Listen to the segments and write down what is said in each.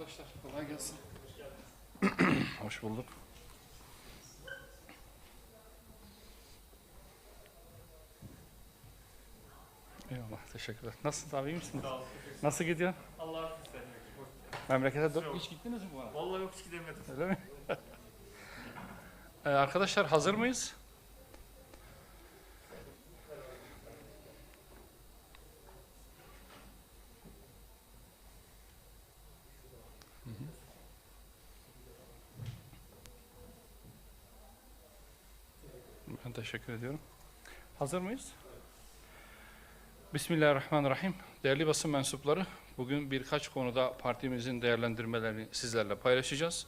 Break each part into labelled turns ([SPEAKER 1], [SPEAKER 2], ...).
[SPEAKER 1] arkadaşlar. Kolay gelsin.
[SPEAKER 2] Hoş bulduk. Eyvallah, teşekkürler. Nasılsınız abi, iyi misiniz?
[SPEAKER 3] Sağ olun.
[SPEAKER 2] Nasıl gidiyor?
[SPEAKER 3] Allah'a emanet.
[SPEAKER 2] Memlekete hiç gittiniz mi bu arada?
[SPEAKER 3] Vallahi yok hiç gidemedim.
[SPEAKER 2] Öyle mi? Arkadaşlar hazır mıyız? Ben teşekkür ediyorum. Hazır mıyız? Bismillahirrahmanirrahim. Değerli basın mensupları, bugün birkaç konuda partimizin değerlendirmelerini sizlerle paylaşacağız.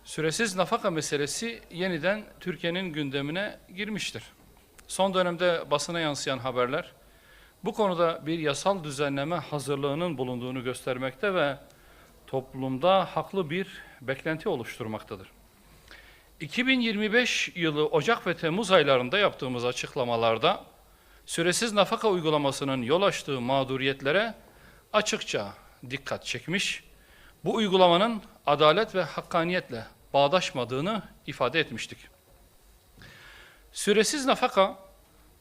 [SPEAKER 2] Süresiz nafaka meselesi yeniden Türkiye'nin gündemine girmiştir. Son dönemde basına yansıyan haberler bu konuda bir yasal düzenleme hazırlığının bulunduğunu göstermekte ve toplumda haklı bir beklenti oluşturmaktadır. 2025 yılı Ocak ve Temmuz aylarında yaptığımız açıklamalarda süresiz nafaka uygulamasının yol açtığı mağduriyetlere açıkça dikkat çekmiş, bu uygulamanın adalet ve hakkaniyetle bağdaşmadığını ifade etmiştik. Süresiz nafaka,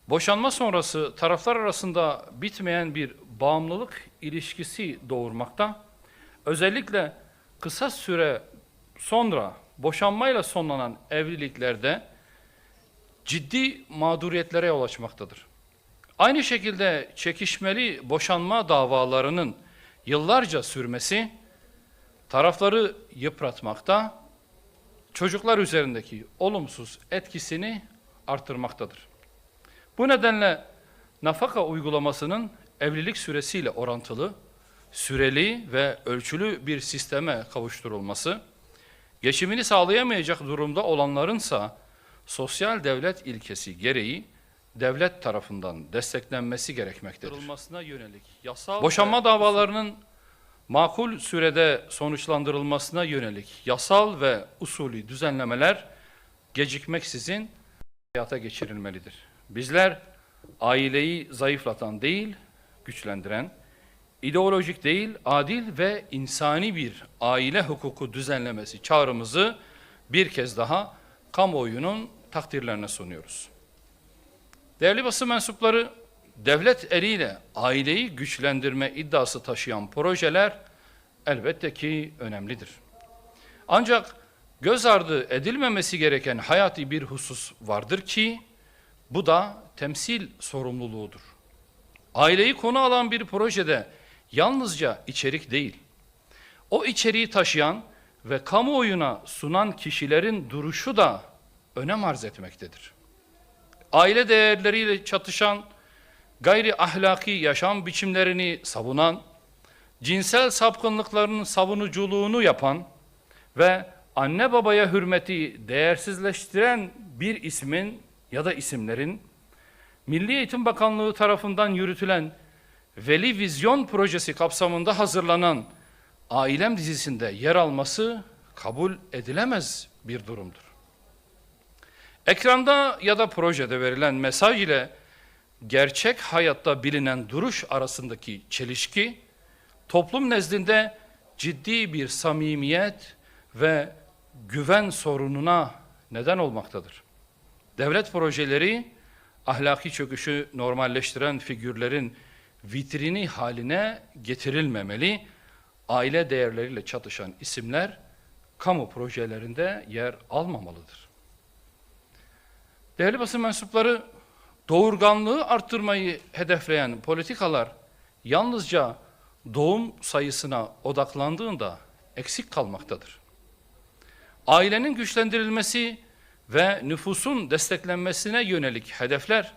[SPEAKER 2] boşanma sonrası taraflar arasında bitmeyen bir bağımlılık ilişkisi doğurmakta, özellikle kısa süre sonra boşanmayla sonlanan evliliklerde ciddi mağduriyetlere yol açmaktadır. Aynı şekilde çekişmeli boşanma davalarının yıllarca sürmesi tarafları yıpratmakta, çocuklar üzerindeki olumsuz etkisini artırmaktadır. Bu nedenle nafaka uygulamasının evlilik süresiyle orantılı, süreli ve ölçülü bir sisteme kavuşturulması, geçimini sağlayamayacak durumda olanlarınsa sosyal devlet ilkesi gereği devlet tarafından desteklenmesi gerekmektedir. Yönelik boşanma davalarının makul sürede sonuçlandırılmasına yönelik yasal ve usulü düzenlemeler gecikmeksizin hayata geçirilmelidir. Bizler aileyi zayıflatan değil, güçlendiren, ideolojik değil, adil ve insani bir aile hukuku düzenlemesi çağrımızı bir kez daha kamuoyunun takdirlerine sunuyoruz. Değerli basın mensupları, devlet eliyle aileyi güçlendirme iddiası taşıyan projeler elbette ki önemlidir. Ancak göz ardı edilmemesi gereken hayati bir husus vardır ki, bu da temsil sorumluluğudur. Aileyi konu alan bir projede yalnızca içerik değil, o içeriği taşıyan ve kamuoyuna sunan kişilerin duruşu da önem arz etmektedir. Aile değerleriyle çatışan, gayri ahlaki yaşam biçimlerini savunan, cinsel sapkınlıkların savunuculuğunu yapan ve anne babaya hürmeti değersizleştiren bir ismin ya da isimlerin Milli Eğitim Bakanlığı tarafından yürütülen Veli Vizyon projesi kapsamında hazırlanan Ailem dizisinde yer alması kabul edilemez bir durumdur. Ekranda ya da projede verilen mesaj ile gerçek hayatta bilinen duruş arasındaki çelişki, toplum nezdinde ciddi bir samimiyet ve güven sorununa neden olmaktadır. Devlet projeleri, ahlaki çöküşü normalleştiren figürlerin vitrini haline getirilmemeli, aile değerleriyle çatışan isimler kamu projelerinde yer almamalıdır. Değerli basın mensupları, doğurganlığı arttırmayı hedefleyen politikalar yalnızca doğum sayısına odaklandığında eksik kalmaktadır. Ailenin güçlendirilmesi ve nüfusun desteklenmesine yönelik hedefler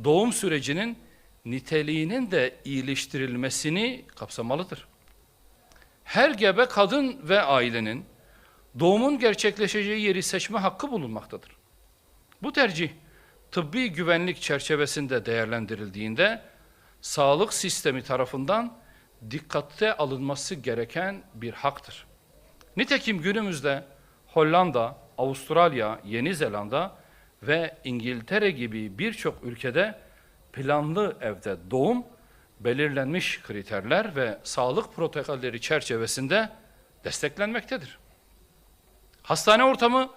[SPEAKER 2] doğum sürecinin niteliğinin de iyileştirilmesini kapsamalıdır. Her gebe kadın ve ailenin doğumun gerçekleşeceği yeri seçme hakkı bulunmaktadır. Bu tercih tıbbi güvenlik çerçevesinde değerlendirildiğinde sağlık sistemi tarafından dikkate alınması gereken bir haktır. Nitekim günümüzde Hollanda, Avustralya, Yeni Zelanda ve İngiltere gibi birçok ülkede planlı evde doğum belirlenmiş kriterler ve sağlık protokolleri çerçevesinde desteklenmektedir. Hastane ortamı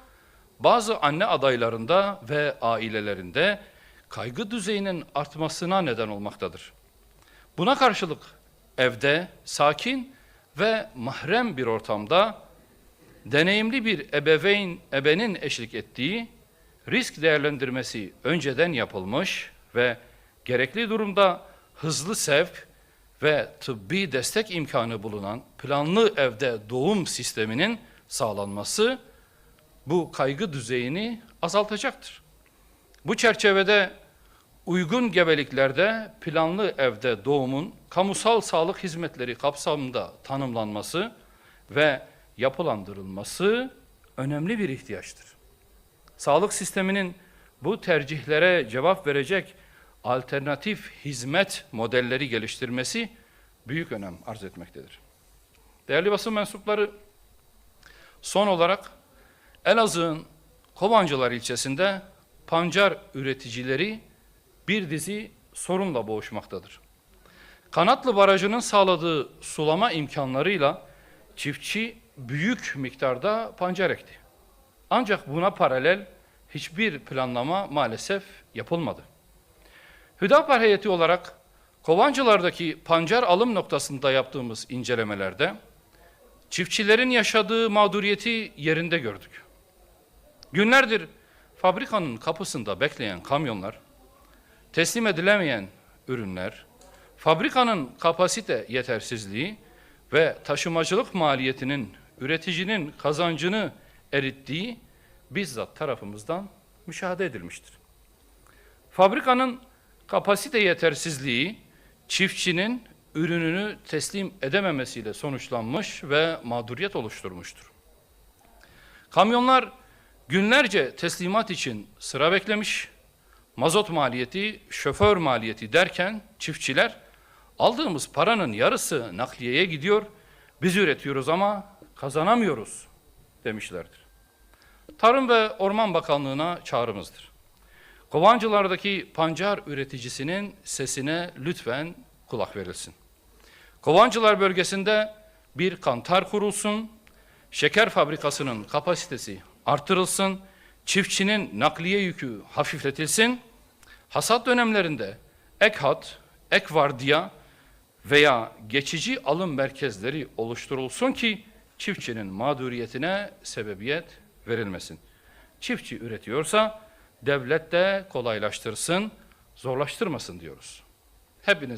[SPEAKER 2] bazı anne adaylarında ve ailelerinde kaygı düzeyinin artmasına neden olmaktadır. Buna karşılık evde sakin ve mahrem bir ortamda deneyimli bir ebenin eşlik ettiği risk değerlendirmesi önceden yapılmış ve gerekli durumda hızlı sevk ve tıbbi destek imkanı bulunan planlı evde doğum sisteminin sağlanması bu kaygı düzeyini azaltacaktır. Bu çerçevede uygun gebeliklerde planlı evde doğumun kamusal sağlık hizmetleri kapsamında tanımlanması ve yapılandırılması önemli bir ihtiyaçtır. Sağlık sisteminin bu tercihlere cevap verecek alternatif hizmet modelleri geliştirmesi büyük önem arz etmektedir. Değerli basın mensupları, son olarak Elazığ'ın Kovancılar ilçesinde pancar üreticileri bir dizi sorunla boğuşmaktadır. Kanatlı Barajı'nın sağladığı sulama imkanlarıyla çiftçi büyük miktarda pancar ekti. Ancak buna paralel hiçbir planlama maalesef yapılmadı. Hüdapar heyeti olarak Kovancılar'daki pancar alım noktasında yaptığımız incelemelerde çiftçilerin yaşadığı mağduriyeti yerinde gördük. Günlerdir fabrikanın kapısında bekleyen kamyonlar, teslim edilemeyen ürünler, fabrikanın kapasite yetersizliği ve taşımacılık maliyetinin üreticinin kazancını erittiği bizzat tarafımızdan müşahede edilmiştir. Fabrikanın kapasite yetersizliği çiftçinin ürününü teslim edememesiyle sonuçlanmış ve mağduriyet oluşturmuştur. Kamyonlar günlerce teslimat için sıra beklemiş, mazot maliyeti, şoför maliyeti derken çiftçiler aldığımız paranın yarısı nakliyeye gidiyor, biz üretiyoruz ama kazanamıyoruz demişlerdir. Tarım ve Orman Bakanlığı'na çağrımızdır. Kovancılar'daki pancar üreticisinin sesine lütfen kulak verilsin. Kovancılar bölgesinde bir kantar kurulsun, şeker fabrikasının kapasitesi artırılsın, çiftçinin nakliye yükü hafifletilsin, hasat dönemlerinde ek hat, ek vardiya veya geçici alım merkezleri oluşturulsun ki çiftçinin mağduriyetine sebebiyet verilmesin. Çiftçi üretiyorsa devlet de kolaylaştırsın, zorlaştırmasın diyoruz. Hepiniz